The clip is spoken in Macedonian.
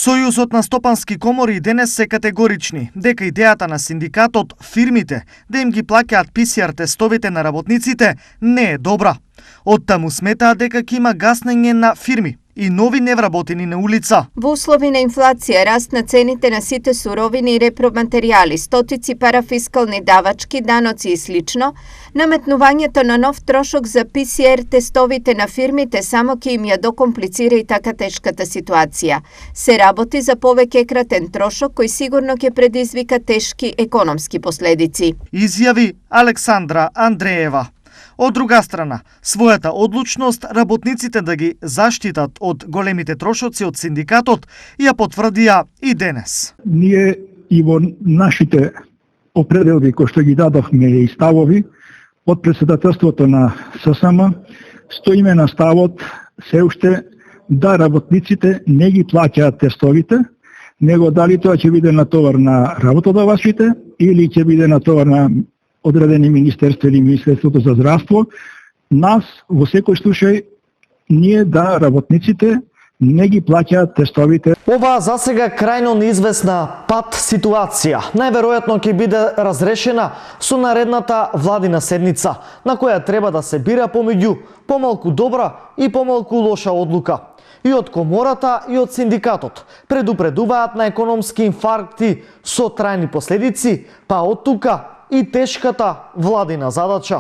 Сојузот на стопански комори денес се категорични дека идејата на синдикатот фирмите да им ги плаќаат ПСР тестовите на работниците не е добра. Оттаму сметаат дека ќе има гаснење на фирми и нови невработени на улица. Во услови на инфлација, раст на цените на сите суровини и репроматеријали, стотици парафискални давачки, даноци и слично, наметнувањето на нов трошок за ПСР тестовите на фирмите само ќе им ја докомплицира и така тешката ситуација. Се работи за повеќе кратен трошок кој сигурно ќе предизвика тешки економски последици. Изјави Александра Андреева. Од друга страна, својата одлучност работниците да ги заштитат од големите трошоци од синдикатот ја потврдија и денес. Ние и во нашите определби кои што ги дадовме и ставови од председателството на ССМ стоиме на ставот се уште да работниците не ги плаќаат тестовите, него дали тоа ќе биде натовар на работодавачите или ќе биде натовар на одредени министерства или Министерството за здравство, нас во секој случај ние да работниците не ги плаќаат тестовите. Ова засега крајно неизвестна пат ситуација најверојатно ќе биде разрешена со наредната владина седница, на која треба да се бира помеѓу помалку добра и помалку лоша одлука. И од комората и од синдикатот предупредуваат на економски инфаркти со трајни последици, па од тука и тешката владина задача.